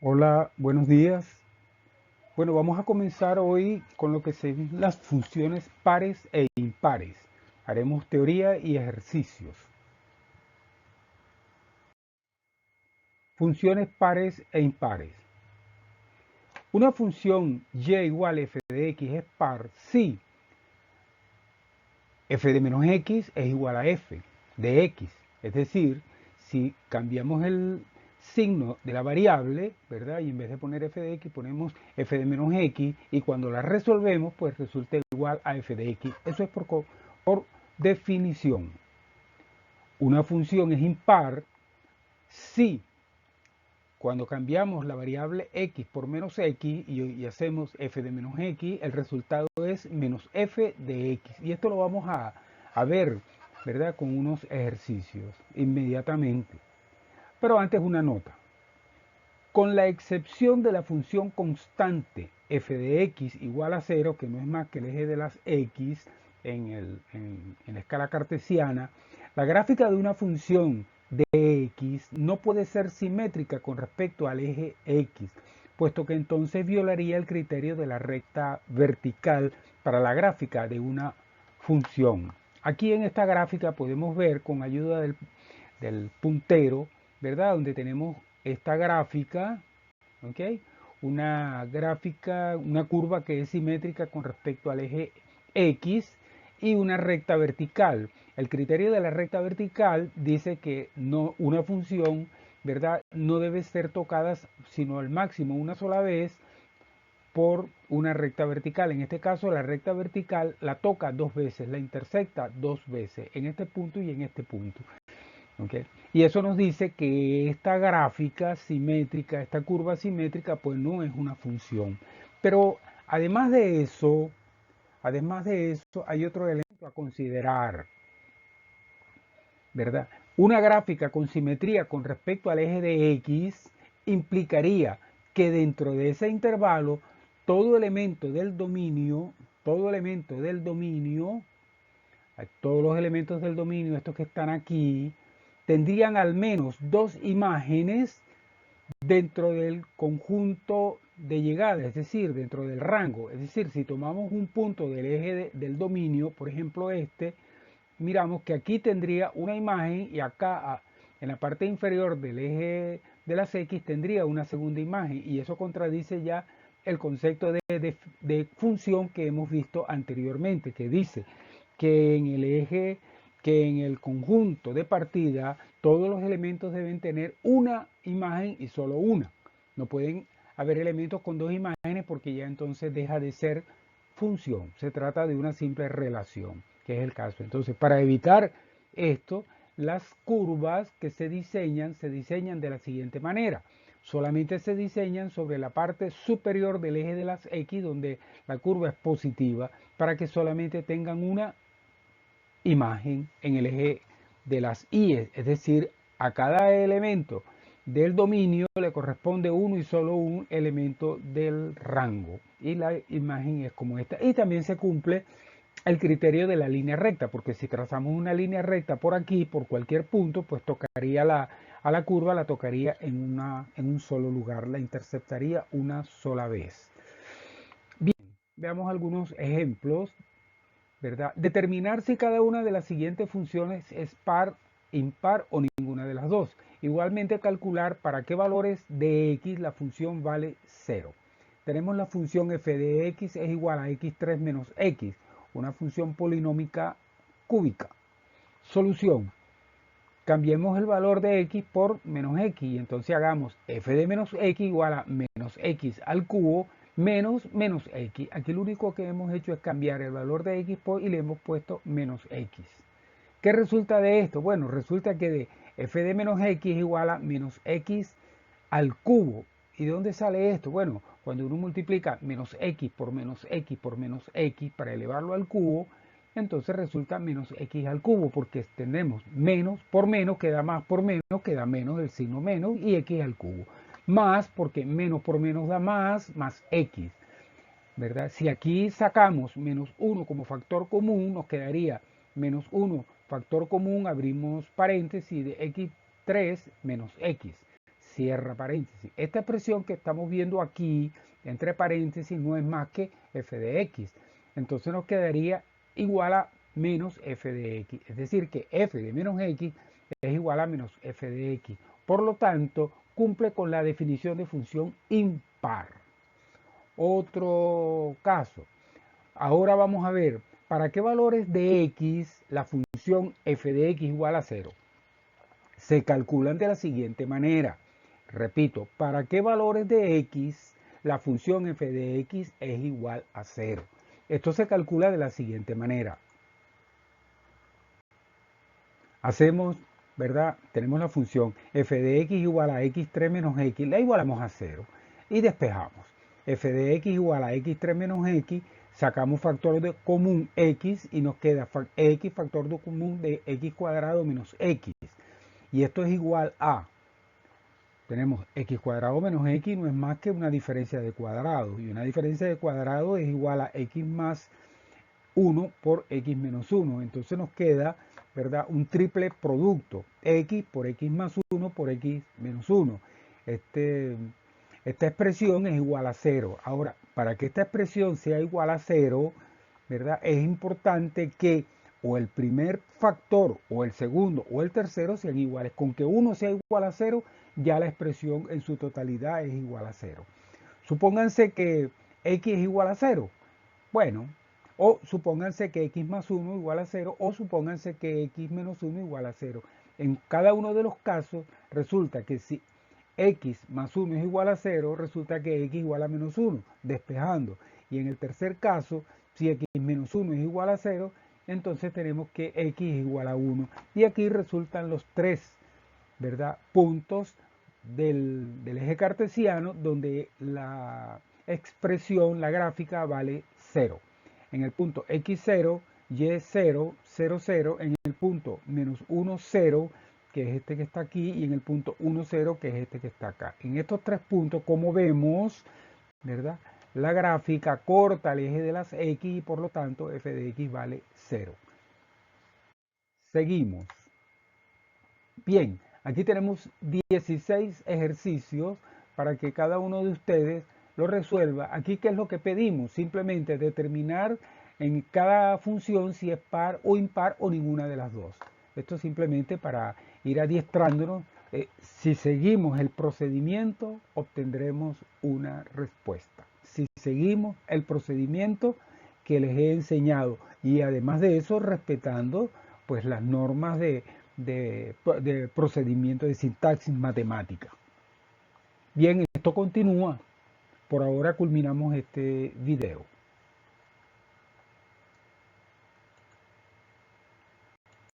Hola, buenos días. Bueno, vamos a comenzar hoy con lo que son las funciones pares e impares. Haremos teoría y ejercicios. Funciones pares e impares. Una función y igual a f de x es par si f de menos x es igual a f de x. Es decir, si cambiamos el signo de la variable, ¿verdad? Y en vez de poner f de x ponemos f de menos x y cuando la resolvemos pues resulta igual a f de x. Eso es por definición. Una función es impar si cuando cambiamos la variable x por menos x y hacemos f de menos x, el resultado es menos f de x. Y esto lo vamos a ver, ¿verdad? Con unos ejercicios inmediatamente. Pero antes una nota. Con la excepción de la función constante f de x igual a 0, que no es más que el eje de las x en la escala cartesiana, la gráfica de una función de x no puede ser simétrica con respecto al eje x, puesto que entonces violaría el criterio de la recta vertical para la gráfica de una función. Aquí en esta gráfica podemos ver con ayuda del puntero, ¿verdad? Donde tenemos esta gráfica, ¿ok? Una gráfica, una curva que es simétrica con respecto al eje X y una recta vertical. El criterio de la recta vertical dice que no, una función, ¿verdad? No debe ser tocada sino al máximo una sola vez por una recta vertical. En este caso, la recta vertical la toca dos veces, la intersecta dos veces, en este punto y en este punto. ¿Okay? Y eso nos dice que esta gráfica simétrica, esta curva simétrica, pues no es una función. Pero además de eso, hay otro elemento a considerar, ¿verdad? Una gráfica con simetría con respecto al eje de X implicaría que dentro de ese intervalo, todo elemento del dominio, todo elemento del dominio, todos los elementos del dominio, estos que están aquí, tendrían al menos dos imágenes dentro del conjunto de llegada, es decir, dentro del rango. Es decir, si tomamos un punto del eje del dominio, por ejemplo este, miramos que aquí tendría una imagen y acá en la parte inferior del eje de las X tendría una segunda imagen y eso contradice ya el concepto de función que hemos visto anteriormente, que dice que en el eje, que en el conjunto de partida todos los elementos deben tener una imagen y solo una. No pueden haber elementos con dos imágenes porque ya entonces deja de ser función. Se trata de una simple relación, que es el caso. Entonces, para evitar esto, las curvas que se diseñan de la siguiente manera. Solamente se diseñan sobre la parte superior del eje de las X, donde la curva es positiva, para que solamente tengan una imagen en el eje de las Y, es decir, a cada elemento del dominio le corresponde uno y solo un elemento del rango y la imagen es como esta. Y también se cumple el criterio de la línea recta, porque si trazamos una línea recta por aquí, por cualquier punto, pues tocaría a la curva, la tocaría en un solo lugar, la interceptaría una sola vez. Bien, veamos algunos ejemplos, ¿verdad? Determinar si cada una de las siguientes funciones es par, impar o ninguna de las dos. Igualmente calcular para qué valores de x la función vale 0. Tenemos la función f de x es igual a x3 menos x, una función polinómica cúbica. Solución. Cambiemos el valor de x por menos x y entonces hagamos f de menos x igual a menos x al cubo menos menos x. Aquí lo único que hemos hecho es cambiar el valor de x y le hemos puesto menos x. ¿Qué resulta de esto? Bueno, resulta que de f de menos x igual a menos x al cubo. ¿Y de dónde sale esto? Bueno, cuando uno multiplica menos x por menos x por menos x para elevarlo al cubo, entonces resulta menos x al cubo, porque tenemos menos por menos, queda más por menos, queda menos el signo menos y x al cubo. Más, porque menos por menos da más x, ¿verdad? Si aquí sacamos menos 1 como factor común, nos quedaría menos 1 factor común, abrimos paréntesis de x3 menos x. cierra paréntesis. Esta expresión que estamos viendo aquí, entre paréntesis, no es más que f de x. Entonces nos quedaría igual a menos f de x. Es decir, que f de menos x es igual a menos f de x. Por lo tanto, cumple con la definición de función impar. Otro caso. Ahora vamos a ver para qué valores de x la función f de x igual a 0. Se calculan de la siguiente manera. Repito, para qué valores de x la función f de x es igual a 0. Esto se calcula de la siguiente manera. Hacemos, ¿verdad? Tenemos la función f de x igual a x3 menos x, la igualamos a 0 y despejamos. F de x igual a x3 menos x, sacamos factor de común x y nos queda x factor de común de x cuadrado menos x. Y esto es igual a, tenemos x cuadrado menos x, no es más que una diferencia de cuadrado. Y una diferencia de cuadrado es igual a x más 1 por x menos 1. Entonces nos queda, ¿verdad?, un triple producto. X por x más 1 por x menos 1. Esta expresión es igual a 0. Ahora, para que esta expresión sea igual a 0, ¿verdad?, es importante que o el primer factor o el segundo o el tercero sean iguales. Con que uno sea igual a 0, ya la expresión en su totalidad es igual a 0. Supónganse que x es igual a 0. Bueno, o supónganse que x más 1 igual a 0, o supónganse que x menos 1 igual a 0. En cada uno de los casos resulta que si x más 1 es igual a 0, resulta que x igual a menos 1, despejando. Y en el tercer caso, si x menos 1 es igual a 0, entonces tenemos que x es igual a 1. Y aquí resultan los tres, ¿verdad?, puntos del eje cartesiano donde la expresión, la gráfica, vale 0. En el punto x0, y0, 0, 0. En el punto menos 1, 0, que es este que está aquí, y en el punto 1, 0, que es este que está acá. En estos tres puntos, como vemos, ¿verdad?, la gráfica corta el eje de las x y por lo tanto f de x vale 0. Seguimos. Bien, aquí tenemos 16 ejercicios para que cada uno de ustedes lo resuelva. Aquí, ¿qué es lo que pedimos? Simplemente determinar en cada función si es par o impar o ninguna de las dos. Esto simplemente para ir adiestrándonos. Si seguimos el procedimiento, obtendremos una respuesta. Si seguimos el procedimiento que les he enseñado y además de eso respetando pues las normas de procedimiento de sintaxis matemática. Bien, esto continúa. Por ahora culminamos este video.